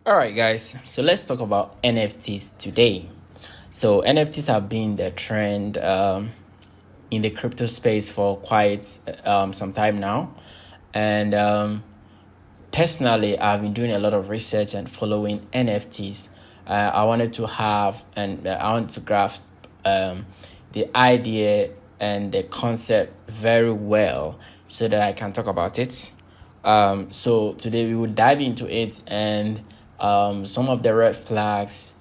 All right, guys. So let's talk about NFTs today. So NFTs have been the trend in the crypto space for quite some time now, and personally, I've been doing a lot of research and following NFTs. I wanted to have and I want to grasp the idea and the concept very well so that I can talk about it. So today we will dive into it and some of the red flags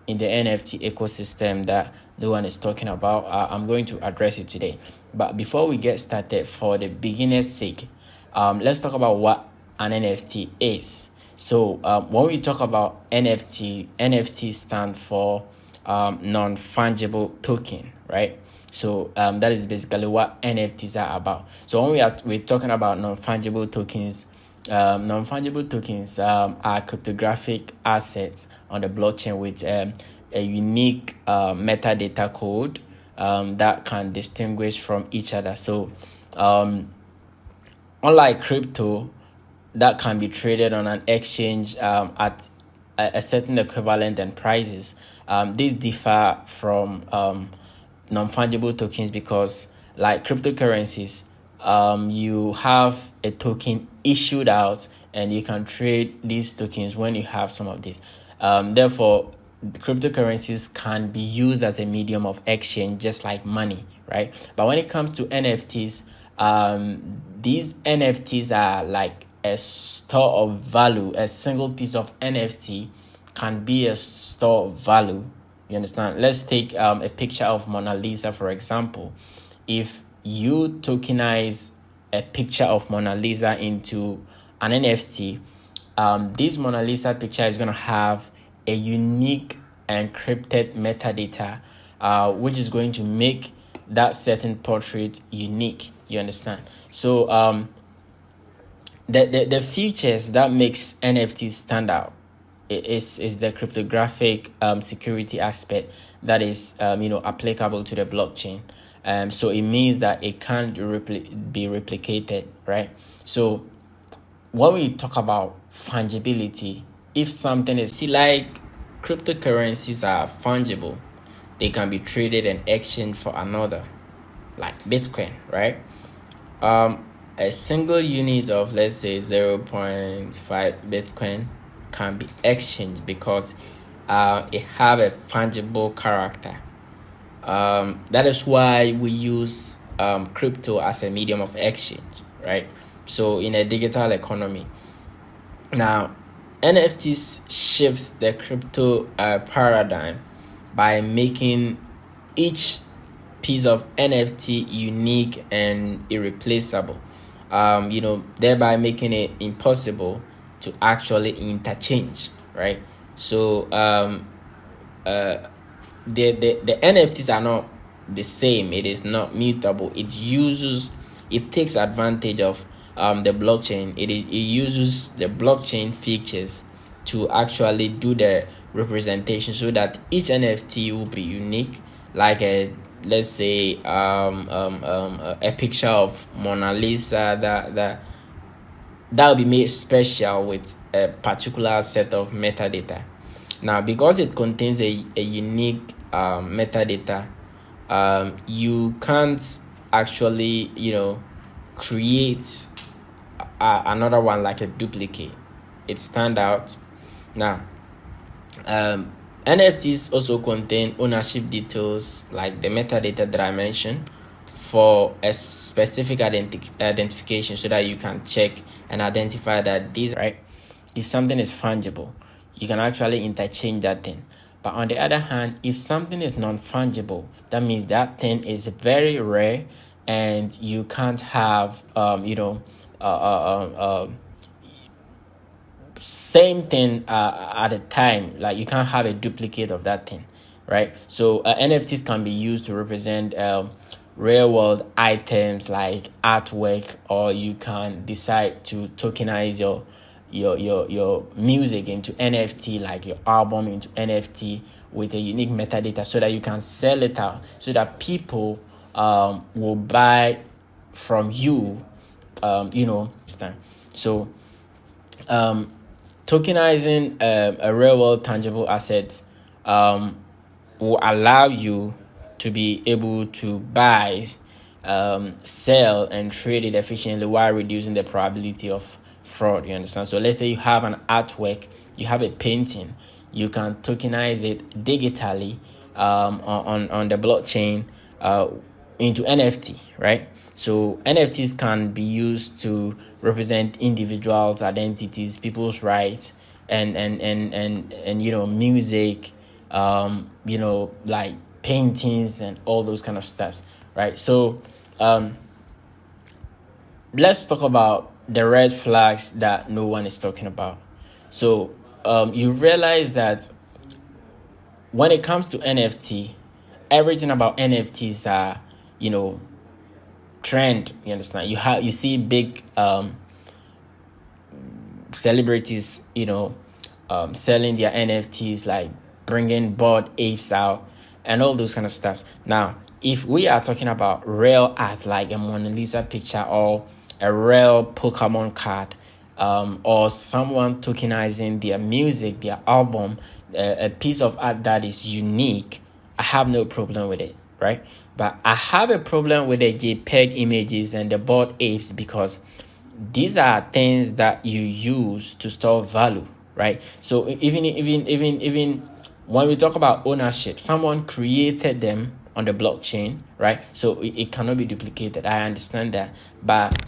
in the NFT ecosystem that no one is talking about. I'm going to address it today. But before we get started, for the beginner's sake, let's talk about what an NFT is. So when we talk about NFT stand for non-fungible token, right? So that is basically what NFTs are about. So when we're talking about non-fungible tokens, are cryptographic assets on the blockchain with a unique metadata code that can distinguish from each other. So unlike crypto that can be traded on an exchange at a certain equivalent and prices, these differ from non-fungible tokens because, like cryptocurrencies, you have a token issued out and you can trade these tokens when you have some of these. Therefore, cryptocurrencies can be used as a medium of exchange, just like money, right? But when it comes to NFTs, these NFTs are like a store of value. A single piece of NFT can be a store of value. You understand? Let's take a picture of Mona Lisa, for example. If you tokenize a picture of Mona Lisa into an NFT, this Mona Lisa picture is going to have a unique encrypted metadata, which is going to make that certain portrait unique. You understand? So the features that makes NFTs stand out is the cryptographic security aspect that is applicable to the blockchain. So it means that it can't be replicated, right? So when we talk about fungibility, if something is like cryptocurrencies are fungible, they can be traded and exchanged for another, like Bitcoin, right? A single unit of, let's say, 0.5 Bitcoin can be exchanged because it have a fungible character. That is why we use crypto as a medium of exchange, right? So in a digital economy, now NFTs shifts the crypto paradigm by making each piece of NFT unique and irreplaceable, thereby making it impossible to actually interchange, right? So the NFTs are not the same. It is not mutable. It takes advantage of the blockchain. It uses the blockchain features to actually do the representation so that each NFT will be unique, like let's say a picture of Mona Lisa that will be made special with a particular set of metadata. Now, because it contains a unique metadata, you can't actually create another one like a duplicate. It stand out. Now, NFTs also contain ownership details like the metadata that I mentioned for a specific identification so that you can check and identify that these, right? If something is fungible, you can actually interchange that thing. But on the other hand, if something is non-fungible, that means that thing is very rare and you can't have same thing at a time. Like you can't have a duplicate of that thing, right? So NFTs can be used to represent real world items like artwork, or you can decide to tokenize your music into NFT, like your album into NFT with a unique metadata, so that you can sell it out, so that people will buy from you. So tokenizing a real world tangible asset will allow you to be able to buy, sell, and trade it efficiently while reducing the probability of fraud. You understand? So let's say you have an artwork, you have a painting, you can tokenize it digitally on the blockchain into NFT, right? So NFTs can be used to represent individuals, identities, people's rights, and music, like paintings and all those kind of stuffs, right? So let's talk about the red flags that no one is talking about. So you realize that when it comes to NFT, everything about NFTs are, trend. You understand? You see big celebrities, selling their NFTs, like bringing bored apes out and all those kind of stuff. Now, if we are talking about real art, like a Mona Lisa picture or a real Pokemon card, or someone tokenizing their music, their album, a piece of art that is unique, I have no problem with it, right? But I have a problem with the JPEG images and the bored apes, because these are things that you use to store value, right? So even when we talk about ownership, someone created them on the blockchain, right? So it cannot be duplicated. I understand that, but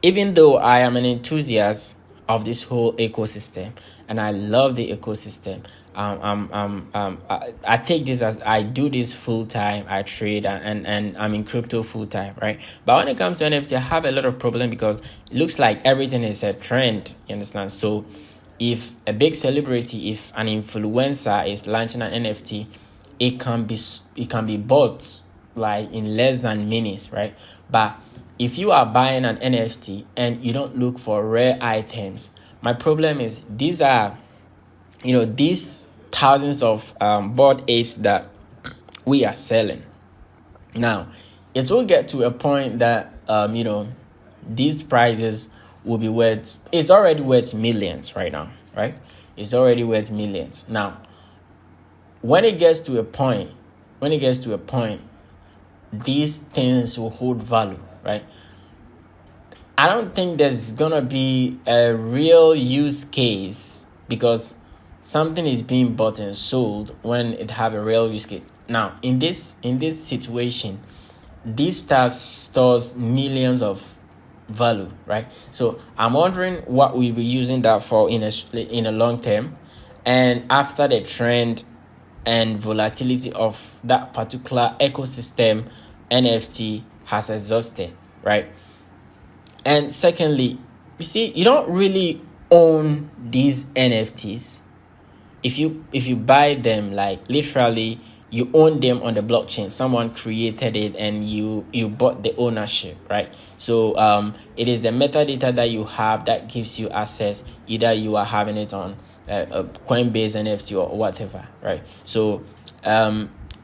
even though I am an enthusiast of this whole ecosystem and I love the ecosystem, I take this as, I do this full time. I trade and I'm in crypto full time, right? But when it comes to NFT, I have a lot of problem because it looks like everything is a trend. You understand? So if a big celebrity, if an influencer is launching an NFT, it can be bought like in less than minutes, right? But if you are buying an NFT and you don't look for rare items, my problem is these are, these thousands of bored apes that we are selling. Now, it will get to a point that these prices will be worth. It's already worth millions right now, right? It's already worth millions. Now, when it gets to a point, these things will hold value, right? I don't think there's gonna be a real use case because something is being bought and sold when it have a real use case. Now, in this situation, this stuff stores millions of value, right? So I'm wondering what we'll be using that for in a long term, and after the trend and volatility of that particular ecosystem NFT has exhausted, right? And secondly, you see, you don't really own these NFTs. If you buy them, like literally you own them on the blockchain. Someone created it and you bought the ownership, right? So it is the metadata that you have that gives you access. Either you are having it on a Coinbase NFT or whatever, right? So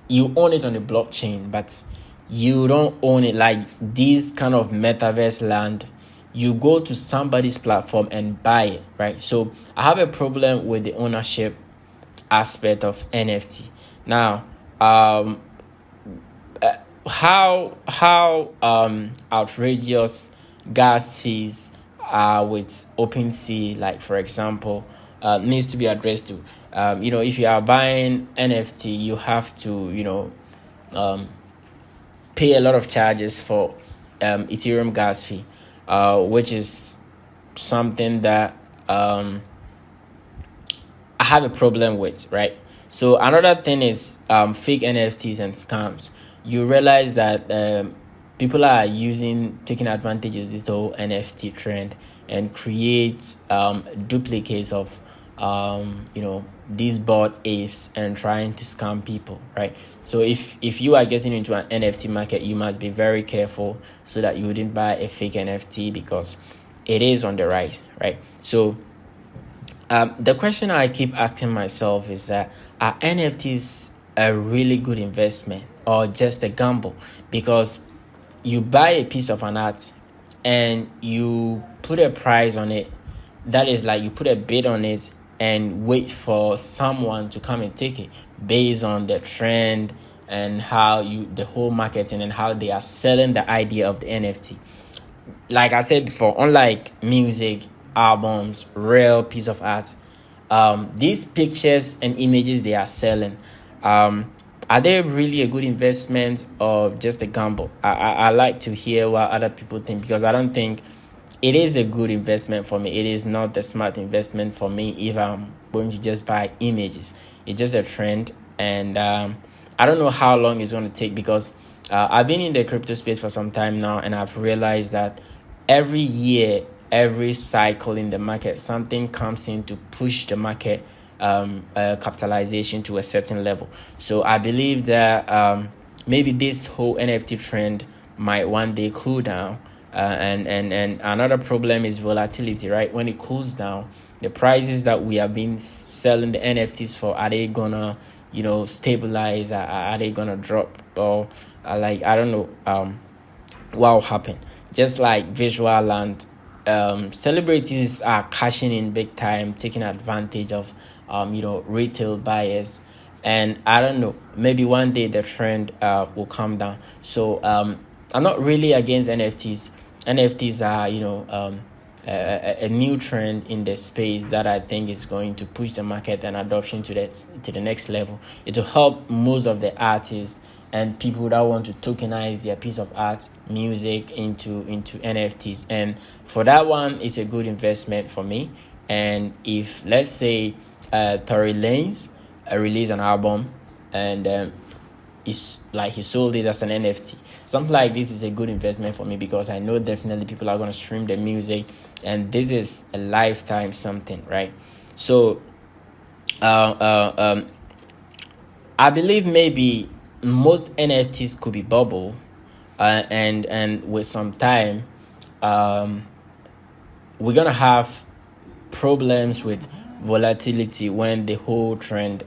you own it on the blockchain, but you don't own it like this kind of metaverse land. You go to somebody's platform and buy it, right? So I have a problem with the ownership aspect of NFT. Now, how outrageous gas fees are with OpenSea, like for example, needs to be addressed to. If you are buying NFT, you have to pay a lot of charges for Ethereum gas fee, which is something that I have a problem with, right? So another thing is fake NFTs and scams. You realize that people are taking advantage of this whole NFT trend and create duplicates of these bought apes and trying to scam people, right? So if you are getting into an NFT market, you must be very careful so that you wouldn't buy a fake NFT because it is on the rise, right? So the question I keep asking myself is that, are NFTs a really good investment or just a gamble? Because you buy a piece of an art and you put a price on it that is like you put a bid on it and wait for someone to come and take it based on the trend and how the whole marketing and how they are selling the idea of the NFT. Like I said before, unlike music, albums, real piece of art, these pictures and images they are selling, are they really a good investment or just a gamble? I like to hear what other people think, because I don't think it is a good investment for me. It is not the smart investment for me if I'm going to just buy images. It's just a trend, and I don't know how long it's going to take, because I've been in the crypto space for some time now, and I've realized that every year, every cycle in the market, something comes in to push the market capitalization to a certain level. So I believe that maybe this whole NFT trend might one day cool down. And another problem is volatility, right? When it cools down, the prices that we have been selling the NFTs for, are they gonna stabilize? Are they gonna drop? Or like, I don't know what will happen. Just like visual land, celebrities are cashing in big time, taking advantage of retail buyers, and I don't know, maybe one day the trend will come down. So I'm not really against NFTs. NFTs are a new trend in the space that I think is going to push the market and adoption to the next level. It will help most of the artists and people that want to tokenize their piece of art, music into NFTs. And for that one, it's a good investment for me. And if, let's say, Tory Lanez release an album, and it's like he sold it as an NFT, something like this is a good investment for me, because I know definitely people are going to stream the music, and this is a lifetime something, right? So I believe maybe most NFTs could be bubble, and with some time, we're gonna have problems with volatility when the whole trend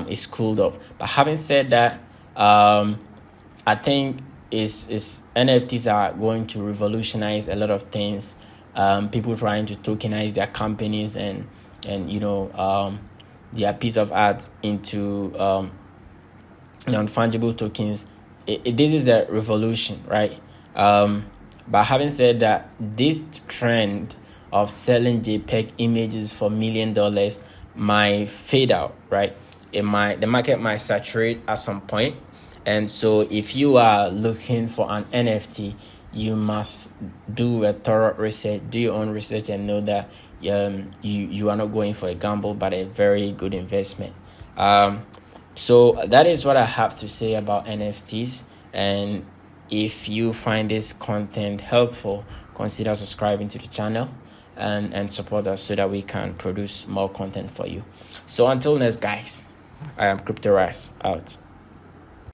is cooled off. But having said that, I think is NFTs are going to revolutionize a lot of things. People trying to tokenize their companies and their piece of art into non-fungible tokens. This is a revolution, right? But having said that, this trend of selling JPEG images for $1 million might fade out, right? The market might saturate at some point. And so if you are looking for an NFT, you must do a thorough research, do your own research, and know that you are not going for a gamble, but a very good investment. So that is what I have to say about NFTs. And if you find this content helpful, consider subscribing to the channel and support us so that we can produce more content for you. So until next, guys, I am CryptoRice out.